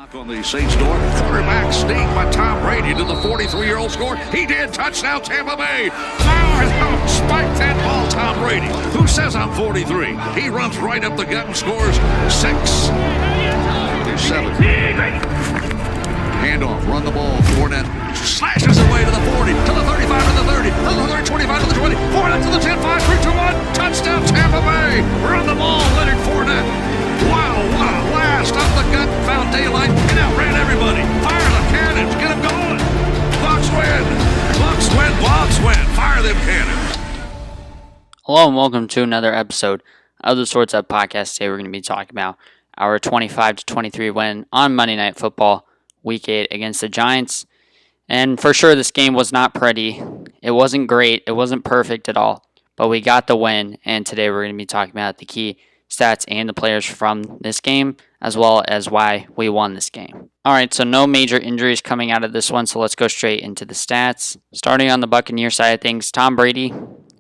Knock on the Saints door. Quarterback sneak by Tom Brady to the 43-year-old score. He did. Touchdown, Tampa Bay. Now, spike that ball, Tom Brady. Who says I'm 43? He runs right up the gut and scores 6. 7. Handoff, run the ball. Fournette slashes away to the 40, to the 35, to the 30, to the 30, 25, to the 20. Fournette to the 10, 5, 3, 2, 1. Touchdown, Tampa Bay. Run the ball, Leonard Fournette. Wow, what a blast up the gut, found daylight, and outran everybody. Fire the cannons, get them going. Bucs win. Bucs win, Bucs win. Fire them cannons. Hello and welcome to another episode of the Sorts Up Podcast. Today we're going to be talking about our 25-23 win on Monday Night Football, Week 8 against the Giants. And for sure, this game was not pretty. It wasn't great. It wasn't perfect at all. But we got the win, and today we're going to be talking about the key stats and the players from this game, as well as why we won this game. Alright, so no major injuries coming out of this one, so let's go straight into the stats. Starting on the Buccaneer side of things, Tom Brady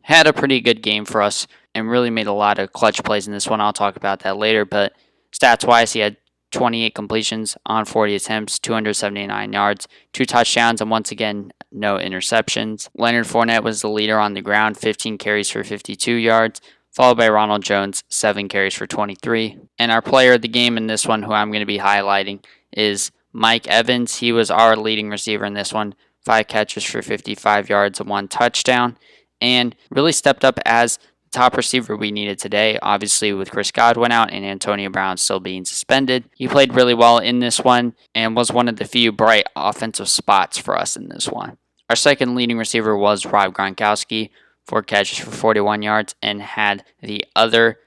had a pretty good game for us and really made a lot of clutch plays in this one. I'll talk about that later, but stats-wise, he had 28 completions on 40 attempts, 279 yards, 2 touchdowns, and once again, no interceptions. Leonard Fournette was the leader on the ground, 15 carries for 52 yards, followed by Ronald Jones, 7 carries for 23. And our player of the game in this one, who I'm going to be highlighting, is Mike Evans. He was our leading receiver in this one, 5 catches for 55 yards and 1 touchdown, and really stepped up as top receiver we needed today, obviously with Chris Godwin out and Antonio Brown still being suspended. He played really well in this one and was one of the few bright offensive spots for us in this one. Our second leading receiver was Rob Gronkowski, 4 catches for 41 yards, and had the other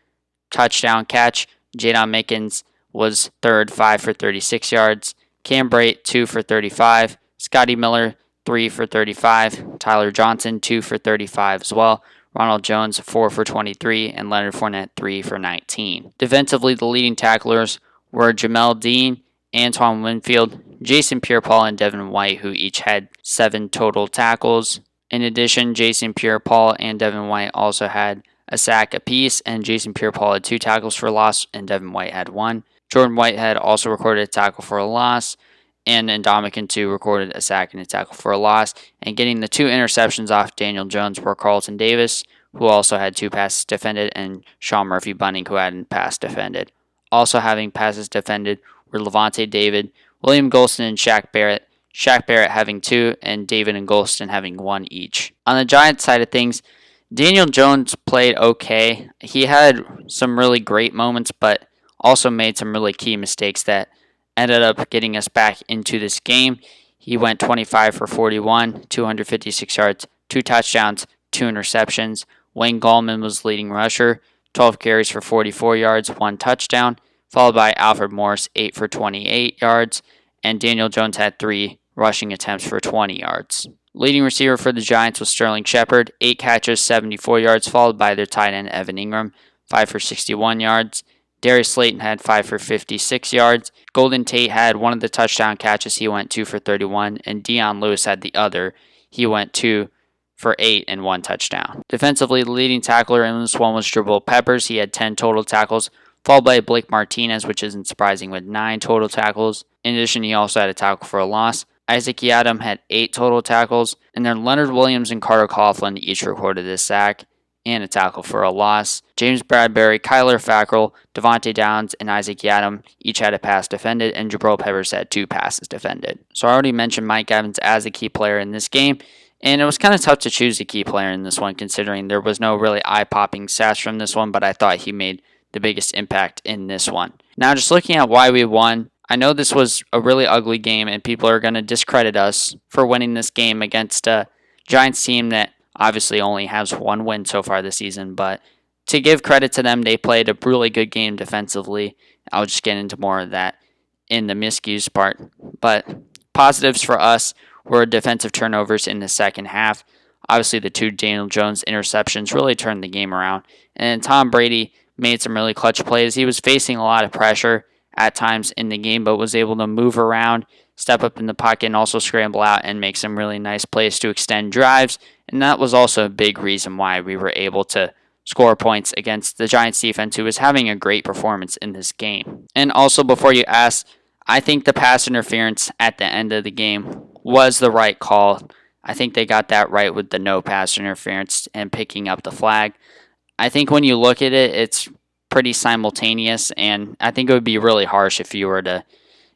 touchdown catch. Jadon Mickens was third, 5 for 36 yards. Cam Brate, 2 for 35. Scotty Miller, 3 for 35. Tyler Johnson, 2 for 35 as well. Ronald Jones, 4 for 23, and Leonard Fournette, 3 for 19. Defensively, the leading tacklers were Jamel Dean, Antoine Winfield, Jason Pierre-Paul, and Devin White, who each had 7 total tackles. In addition, Jason Pierre-Paul and Devin White also had a sack apiece, and Jason Pierre-Paul had 2 tackles for loss, and Devin White had 1. Jordan Whitehead also recorded a tackle for a loss, and Ndamukong 2 recorded a sack and a tackle for a loss. And getting the 2 interceptions off Daniel Jones were Carlton Davis, who also had 2 passes defended, and Sean Murphy-Bunting, who hadn't pass defended. Also having passes defended were Levante David, William Golston, and Shaq Barrett. Shaq Barrett having 2, and David and Golston having 1 each. On the Giants side of things, Daniel Jones played okay. He had some really great moments, but also made some really key mistakes that ended up getting us back into this game. He went 25 for 41, 256 yards, 2 touchdowns, 2 interceptions. Wayne Gallman was leading rusher, 12 carries for 44 yards, 1 touchdown, followed by Alfred Morris, 8 for 28 yards, and Daniel Jones had 3 rushing attempts for 20 yards. Leading receiver for the Giants was Sterling Shepard, 8 catches, 74 yards, followed by their tight end Evan Ingram, 5 for 61 yards. Darius Slayton had 5 for 56 yards. Golden Tate had one of the touchdown catches. He went 2 for 31. And Dion Lewis had the other. He went 2 for 8 and 1 touchdown. Defensively, the leading tackler in this one was Jabril Peppers. He had 10 total tackles, followed by Blake Martinez, which isn't surprising, with 9 total tackles. In addition, he also had a tackle for a loss. Isaac Yiadom had 8 total tackles. And then Leonard Williams and Carter Coughlin each recorded a sack and a tackle for a loss. James Bradbury, Kyler Fackrell, Devontae Downs, and Isaac Yiadom each had a pass defended, and Jabril Peppers had 2 passes defended. So I already mentioned Mike Evans as a key player in this game, and it was kind of tough to choose a key player in this one, considering there was no really eye-popping stats from this one, but I thought he made the biggest impact in this one. Now, just looking at why we won, I know this was a really ugly game, and people are going to discredit us for winning this game against a Giants team that obviously only has 1 win so far this season, but to give credit to them, they played a really good game defensively. I'll just get into more of that in the miscues part. But positives for us were defensive turnovers in the second half. Obviously, the 2 Daniel Jones interceptions really turned the game around. And Tom Brady made some really clutch plays. He was facing a lot of pressure at times in the game, but was able to move around, step up in the pocket, and also scramble out and make some really nice plays to extend drives. And that was also a big reason why we were able to score points against the Giants defense, who was having a great performance in this game. And also, before you ask, I think the pass interference at the end of the game was the right call. I think they got that right with the no pass interference and picking up the flag. I think when you look at it, it's pretty simultaneous, and I think it would be really harsh if you were to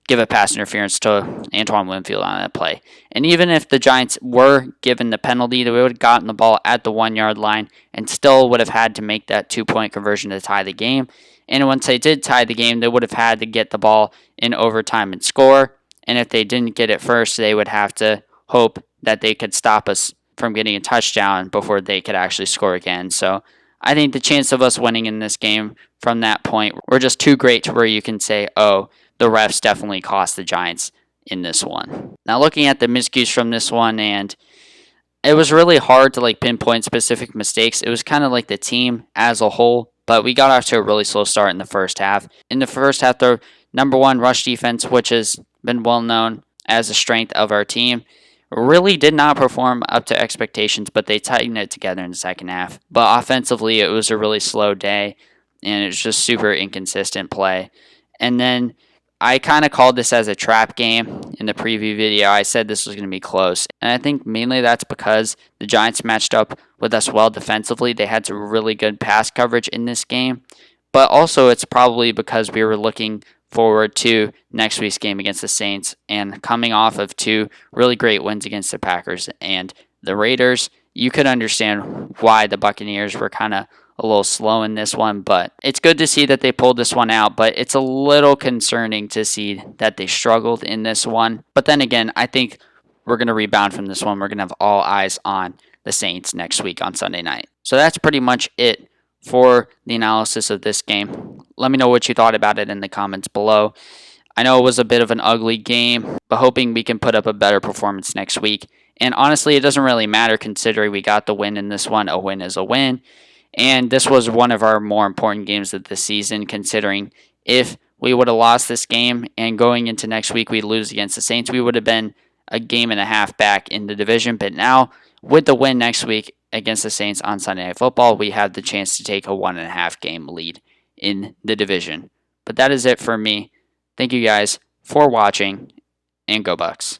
give a pass interference to Antoine Winfield on that play. And even if the Giants were given the penalty, they would have gotten the ball at the 1 yard line and still would have had to make that 2-point conversion to tie the game. And once they did tie the game, they would have had to get the ball in overtime and score. And if they didn't get it first, they would have to hope that they could stop us from getting a touchdown before they could actually score again. So I think the chance of us winning in this game from that point were just too great to where you can say, oh, the refs definitely cost the Giants in this one. Now, looking at the miscues from this one, and it was really hard to pinpoint specific mistakes. It was kind of like the team as a whole, but we got off to a really slow start in the first half. In the first half, the number one rush defense, which has been well known as a strength of our team, really did not perform up to expectations, but they tightened it together in the second half. But offensively, it was a really slow day, and it was just super inconsistent play. And then I kind of called this as a trap game in the preview video. I said this was going to be close. And I think mainly that's because the Giants matched up with us well defensively. They had some really good pass coverage in this game. But also it's probably because we were looking forward to next week's game against the Saints and coming off of two really great wins against the Packers and the Raiders. You could understand why the Buccaneers were kind of a little slow in this one, but it's good to see that they pulled this one out, but it's a little concerning to see that they struggled in this one. But then again, I think we're going to rebound from this one. We're going to have all eyes on the Saints next week on Sunday night. So that's pretty much it for the analysis of this game. Let me know what you thought about it in the comments below. I know it was a bit of an ugly game, but hoping we can put up a better performance next week. And honestly, it doesn't really matter considering we got the win in this one. A win is a win. And this was one of our more important games of the season, considering if we would have lost this game and going into next week we'd lose against the Saints, we would have been a game and a half back in the division. But now, with the win next week against the Saints on Sunday Night Football, we have the chance to take a 1.5 game lead in the division. But that is it for me. Thank you guys for watching, and go Bucs.